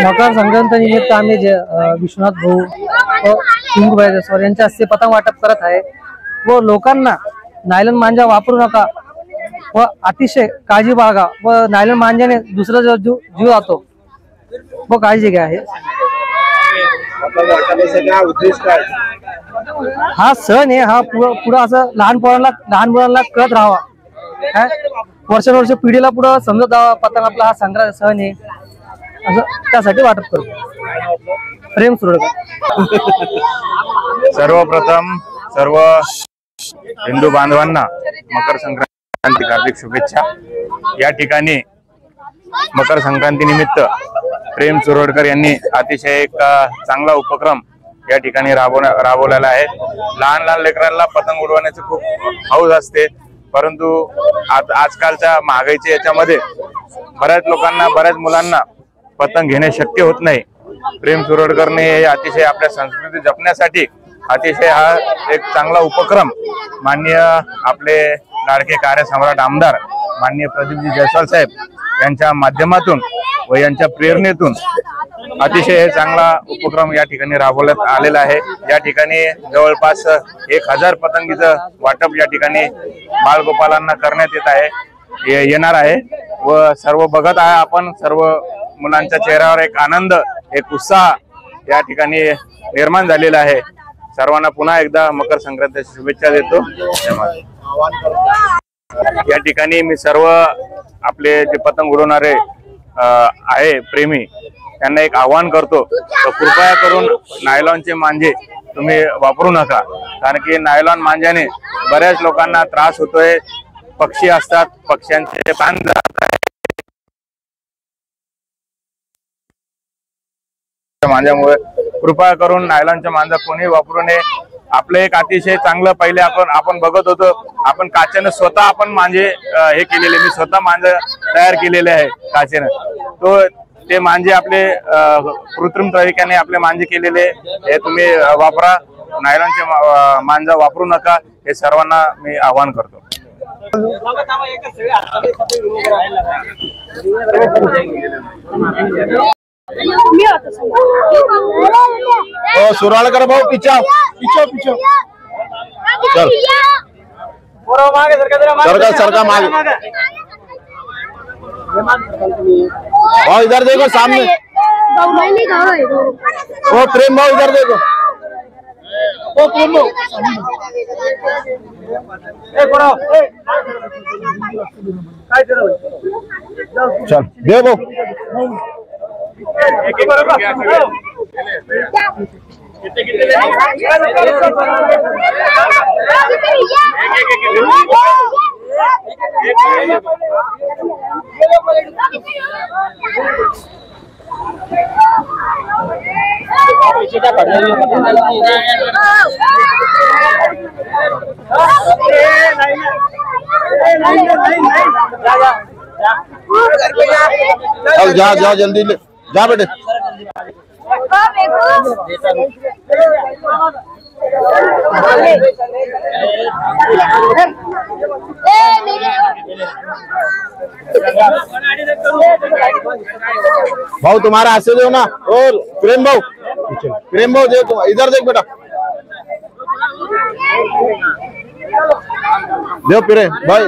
मकर संक्रांती निमित्त आम्ही विश्वनाथ भाऊ व सिंधुबाई जसवाल यांच्या हस्ते पतंग वाटप करत आहे व लोकांना नायलॉन मांजा वापरू नका व अतिशय काळजी बाळगा व नायलॉन मांजाने दुसरा जीव जातो व काळजी घ्या आहे। हा सण आहे हा पुढे असं लहान मुलांना कळत राहावा, वर्षानुवर्ष पिढीला पुढे समजत राहावा पतंग आपला हा संक्रांत सण आहे असं त्यासाठी वाटप करतो। प्रेम सुरडकर। सर्वप्रथम सर्व हिंदू बांधवांना मकर संक्रांती हार्दिक शुभेच्छा। या ठिकाणी मकर संक्रांती निमित्त प्रेम सुरडकर यांनी अतिशय एक चांगला उपक्रम या ठिकाणी राबवलेला आहे। लहान लेकरांना पतंग उडवण्याची खूप हौस असते, परंतु आजकालच्या महागाईच्या याच्यामध्ये बऱ्याच लोकांना बऱ्याच मुलांना पतंग घेणे शक्य होत नाही। प्रेम सुरडकरने अतिशय आपल्या संस्कृती जपण्यासाठी अतिशय हा एक चांगला उपक्रम माननीय आपले लाडके कार्यसम्राट आमदार माननीय प्रदीपजी जयस्वाल साहेब यांच्या माध्यमातून व यांच्या प्रेरणेतून अतिशय चांगला उपक्रम या ठिकाणी राबवण्यात आलेला आहे। या ठिकाणी जवळपास 1000 पतंगीचं वाटप या ठिकाणी बाळगोपालांना करण्यात येणार आहे व सर्व बघत आहे आपण, सर्व मुलांच्या चेहऱ्यावर एक आनंद एक उत्साह या ठिकाणी निर्माण झालेला आहे। सर्वांना पुन्हा एकदा मकर संक्रांतीची शुभेच्छा देतो। या ठिकाणी मी सर्व आपले जे पतंग उडवणारे आहे प्रेमी त्यांना एक आवाहन करतो, कृपया करून नायलॉनचे मांजे तुम्ही वापरू नका, कारण की नायलॉन मांजाने बऱ्याच लोकांना त्रास होतोय। पक्षी असतात, पक्ष्यांचे प्राण जात आहे मांजामुळे। कृपया करून नायलॉनचे मांजा कोणी वापरू नये। आपलं एक अतिशय चांगलं पहिले आपण बघत होतो, आपण काचेने स्वतः आपण मांजे हे केलेले, मी स्वतः मांजा तयार केलेले आहे काचेने, तो ते मांजे आपले कृत्रिम तरीक्याने आपले मांजे केलेले हे तुम्ही वापरा, नायलॉनचे मांजा वापरू नका, हे सर्वांना मी आवाहन करतो। सुराळकर भाऊ पिछा चल सरका मागे भाऊ इधर देखो सामने, ओ प्रेम भाऊ इधर देखो, ओ प्रेम भाऊ चल दे भाऊ चल जा जल्दी ले जा बेटे। भाऊ तुम्हारा ऐसे दो ना, और प्रेम भाऊ देख इधर देख बेटा, देव प्रेम भाई